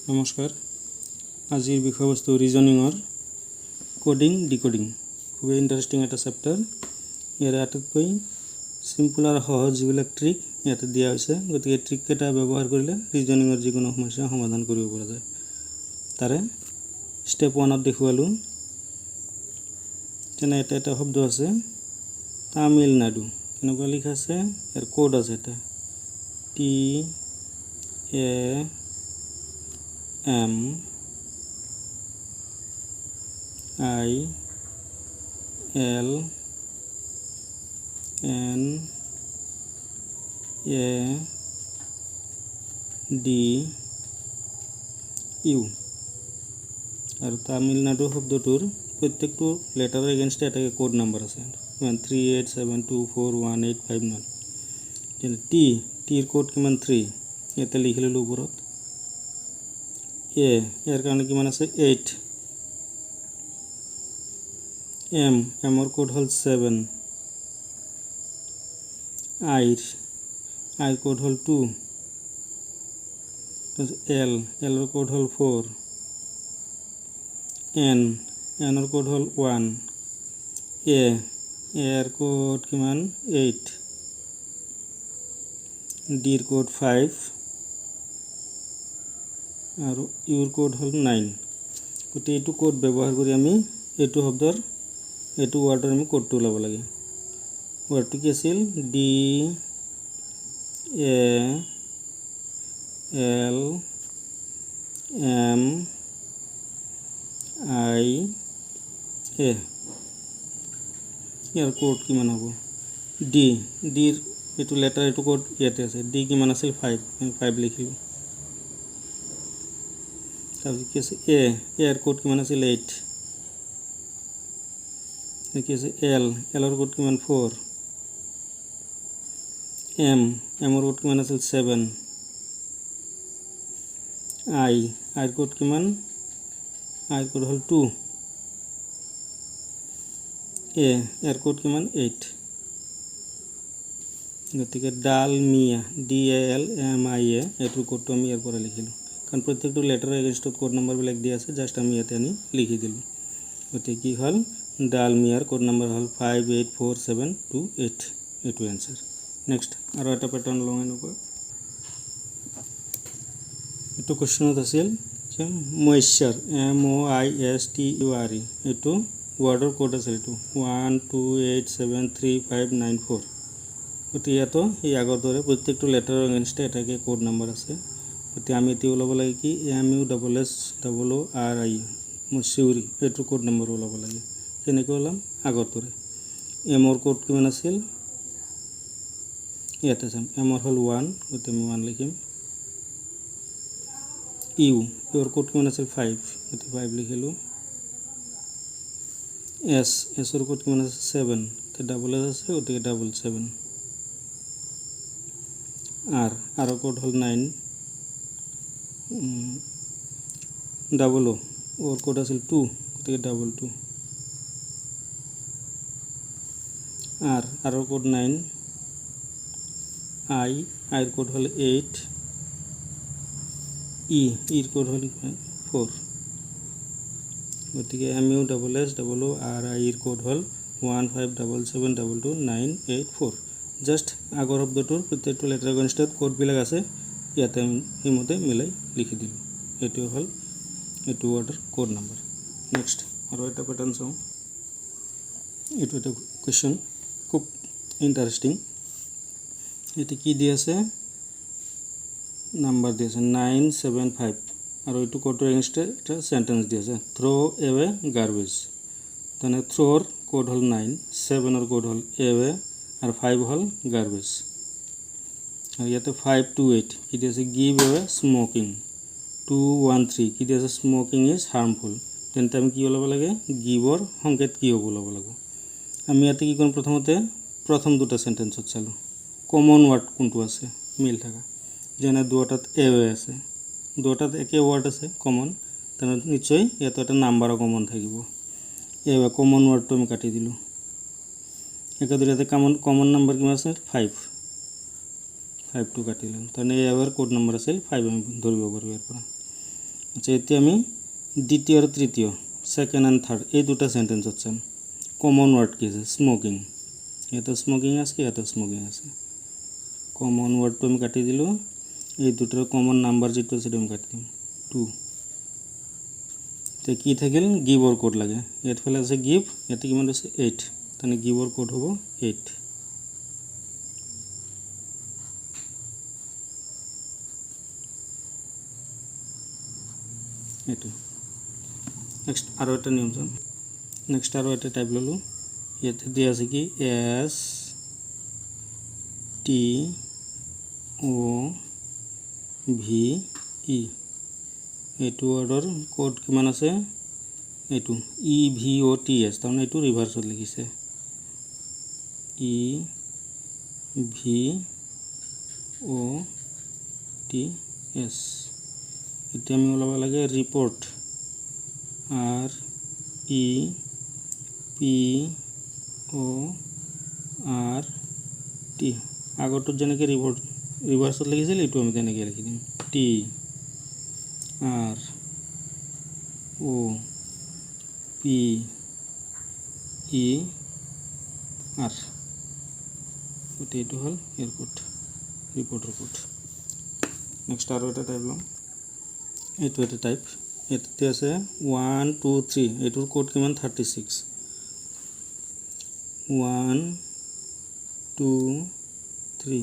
নমস্কাৰ আজিৰ বিষয়বস্তু ৰিজনিঙৰ কোডিং ডিকোডিং খুবই ইন্টাৰেস্টিং এটা চেপ্টাৰ ইয়াৰ আটাইতকৈ সিম্পল আৰু সহজ যিবিলাক ট্ৰিক ইয়াতে দিয়া হৈছে গতিকে ট্ৰিক কেইটা ব্যৱহাৰ কৰিলে ৰিজনিঙৰ যিকোনো সমস্যা সমাধান কৰিব পৰা যায় তাৰে স্টেপ 1 ত দেখুৱালো যেনে এটা শব্দ আছে তামিলনাডু কেনেকুৱা লিখা আছে ইয়াৰ কোড আছে এটা T A M I L N A D U আৰু তামিলনাডু শব্দটোৰ প্ৰত্যেকটো লেটাৰৰ এগেইনষ্ট এটা কোড নাম্বাৰ আছে 138724185 যেনে টিৰ কোড কিমান 3 ইয়াতে লিখি ললো ওপৰত ইয়াৰ কাৰণে কিমান আছে 8 এমৰ কোড হল 7 আইৰ কোড হল 2 এলৰ কোড হল 4 এনৰ কোড হল 1 এৰ কোড কিমান 8 ডিৰ কোড 5 আৰু ইউৰ কোড হল 9 গতি এইটো কোড ব্যৱহাৰ কৰি আমি এইটো শব্দৰ এইটো ওয়াৰ্ডৰ আমি কোডটো লাব লাগে ওয়াৰ্ডটো কি আছিল D A L M I A year code কিমান হ'ব ডিৰ এইটো লেটাৰ এইটো কোড ইয়াতে আছে ডি কিমান আছিল 5 লিখিলো তাৰপিছত কি আছে এৰ কোড কিমান আছিল 8 কি আছে এলৰ কোড কিমান 4 এমৰ কোড কিমান আছিল 7 আইৰ কোড কিমান আইৰ কোড হল 2 এৰ কোড কিমান 8 গতিকে ডালমিয়া DALMIA এটোৰ কোডটো আমি ইয়াৰ পৰা লিখিলো কাৰণ প্ৰত্যেকটো লেটাৰৰ এগেইনষ্টত কোড নাম্বাৰ বিলাক দিয়া আছে জাস্ট আমি ইয়াতে আনি লিখি দিলো গতিকে কি হল ডালমিয়াৰ কোড নাম্বাৰ হল 584728 এটো आंसर নেক্সট আৰু এটা প্যাটাৰ্ন লং এনেকুৱা এটো কোশ্চনত আছিল যে ময়েশ্চাৰ MOISTURE এটো ওয়াৰ্ডৰ কোড আছে এটো 128735594 গতি ইয়াতো এই আগৰ দৰে প্ৰত্যেকটো লেটাৰৰ এগেইনষ্টে এটাকে কোড নাম্বাৰ আছে গতি আমি এটি ওলাব লাগে কি MUSSORI মসুৰি এটো কোড নাম্বাৰ ওলাব লাগে কেনেকৈ ওলাম আগৰ দৰে এমৰ কোড কিমান আছিল ইয়াতে চাম এমৰ হল 1 গতি আমি 1 লিখিম ইউৰ কোড কিমান আছিল 5 গতি 5 লিখিলো এছৰ কোড কিমান আছে 7 তে ডাবল এছ আছে গতি ডাবল 7 আর কোড হল 9 ডাবল ওর কোড আছিল 2 গতি ডাবল 2 আর কোড 9 আইর কোড হল 8 ইর কোড হল 4 গতিকে MUSSORI ইর কোড হল 157722984 জাস্ট আগৰ শব্দটোৰ প্ৰত্যেকটো লেটাৰ এগেইনষ্টত কোড বিলাক আছে ইয়াতে হিমতে মিলাই লিখি দিলো এটো হল এটো ওয়াৰ্ডৰ কোড নাম্বাৰ নেক্সট আৰু এটা প্যাটাৰ্ন চাও এটো এটা কোশ্চন খুব ইন্টাৰেস্টিং এটো কি দি আছে নাম্বাৰ দি আছে 975 আৰু এটো কোডৰ এগেইনষ্টে এটা সেন্টেন্স দি আছে থ্ৰো এৱে গাৰ্বেজ তনে থ্ৰোৰ কোড হল 9 7 ৰ কোড হল এৱে আর 5 হল গার্বেজ আর ইয়াতে 528 কি দিছে গিভ এওয়ে স্মোকিং 213 কি দিছে স্মোকিং ইজ হার্মফুল তেন্তে আমি কি ওলাব লাগে গিভৰ সংকেত কি হ'ব ওলাব লাগিব আমি ইয়াতে কি কৰিম প্ৰথমতে প্ৰথম দুটা সেন্টেন্সত চালো কমন ওয়ার্ড কোনটো আছে মিল থাকা যেনে দুটাত এওয়ে আছে দুটাত একে ওয়ার্ড আছে কমন তেনে নিশ্চয় ইয়াতে এটা নাম্বারও কমন থাকিব এওয়ে কমন ওয়ার্ডটো আমি কাটি দিলো একা দুটাতে কমন নাম্বার কিমান আছে 5 5 টু কাটিলাম তাহলে এবার কোড নাম্বার আছে 5 আমি ধরিব পারব এরপর আচ্ছা এতিয়া আমি দ্বিতীয় আৰু তৃতীয় সেকেন্ড এন্ড থার্ড এই দুটা সেন্টেন্সত চাম কমন ওয়ার্ড কি আছে স্মোকিং এটা স্মোকিং আছে এটা স্মোকিং আছে কমন ওয়ার্ডটো আমি কাটি দিলো এই দুটাৰ কমন নাম্বাৰ যেটো আছে আমি কাটি দিম 2 তে কি থাকিল গিভৰ কোড লাগে ইয়াত ফেলে আছে গিভ ইয়াতে কিমান আছে 8 তানে গিভৰ কোড হ'ব 8 এটো নেক্সট আৰু এটা নিয়ম চাম নেক্সট আৰু এটা টাইপ ললো ইয়াতে দিয়া আছে কি এস টি ও ভি ই এইটো ওয়াৰ্ডৰ কোড কিমান আছে এইটো ই ভি ও টি এস তাৰমানে এইটো ৰিভাৰ্সত লিখিছে ই ভি ও টি এস এতিয়া আমি ওলাব লাগে report R E P O R T আগৰটো যেনেকৈ ৰিভাৰ্সত লিখিছিল এইটো আমি তেনেকৈ লিখি দিম T R O P E R এইটো হল এয়াৰপোৰ্ট ৰিপোৰ্টৰ কোড নেক্সট আৰু এটা টাইপ লম এইটো এটা টাইপ এতে আছে 1 2 3 এইটোৰ কোড কিমান 36 1 2 3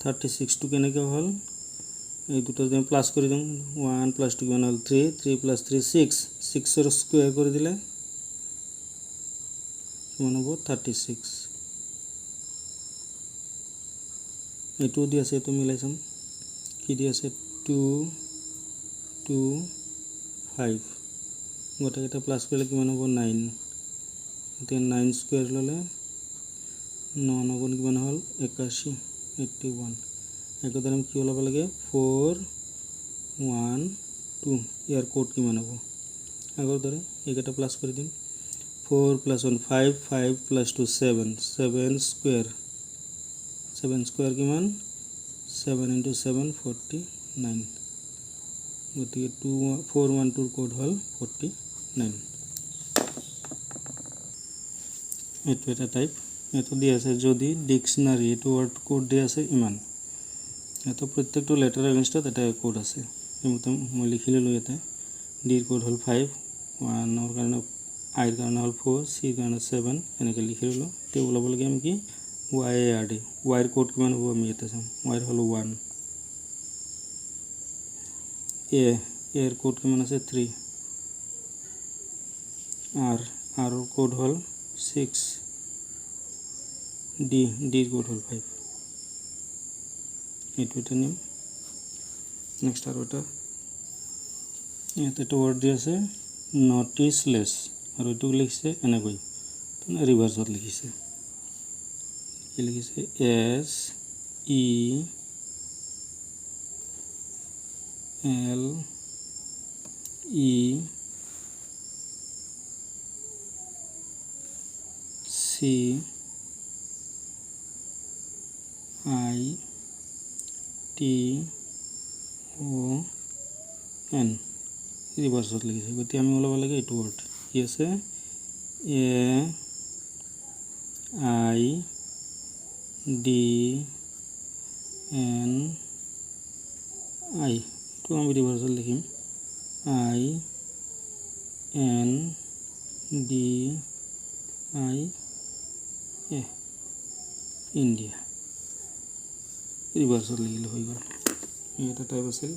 36 টো কেনেকৈ হল এই দুটো যদি প্লাস কৰি দিম 1 + 2 কিমান হল 3 3 + 3 6 6 ৰ স্কয়াৰ কৰি দিলে কিমান হ'ব 36 এইটো দি আছে তো মিলাই চাম কি দি আছে 2 2 5 গোটেইটা প্লাস কৰিলে কিমান হ'ব 9 এতিয়া 9 স্কয়াৰ ললে 9 গুণ কিমান হল 81 81 একদম কি ওলাব লাগে 4 1 2 ইয়াৰ কোড কিমান হ'ব আগৰ দৰে এইটা প্লাস কৰি দিম 4 + 1 5 5 + 2 7 7 স্কয়াৰ 7 স্কয়াৰ কিমান 7 * 7 49 গতিকে 412 ৰ কোড হল 49 এইটো এটা টাইপ এটো দি আছে যদি ডিকশনারি এটো ওয়ার্ড কোড দি আছে ইমান এটো প্রত্যেকটো লেটার এগেইনস্টত এটা কোড আছে এমতে মই লিখিলে লৈ এটা ডিৰ কোড হল 5 1 ৰ কাৰণে আই ৰ কাৰণে হল 4 সি ৰ কাৰণে 7 এনেকৈ লিখিলো তে ওলাব লাগে আমি কি y r d y ৰ কোড কিমান হ'ব আমি এটা চাম y ৰ হল 1 a ৰ কোড কিমান আছে 3 r ৰ কোড হল 6 d ৰ কোড হল 5 এইটো এটা নিম নেক্সট আৰু এটা এটা ওয়াৰ্ড দি আছে নোটিসলেস আৰু এটো লিখিছে এনেকৈ ৰিভাৰ্সত লিখিছে কি লিখিছে S E L E C I T O N ৰিভাৰ্সত লিখিছে গতি আমি ওলাব লাগে এইটো ওয়ার্ড কি আছে A I D N I তো আমি রিভার্সত লিখিম I N D I A India রিভার্সত লিখিলে হৈ গ'ল এটা টাইপ আছিল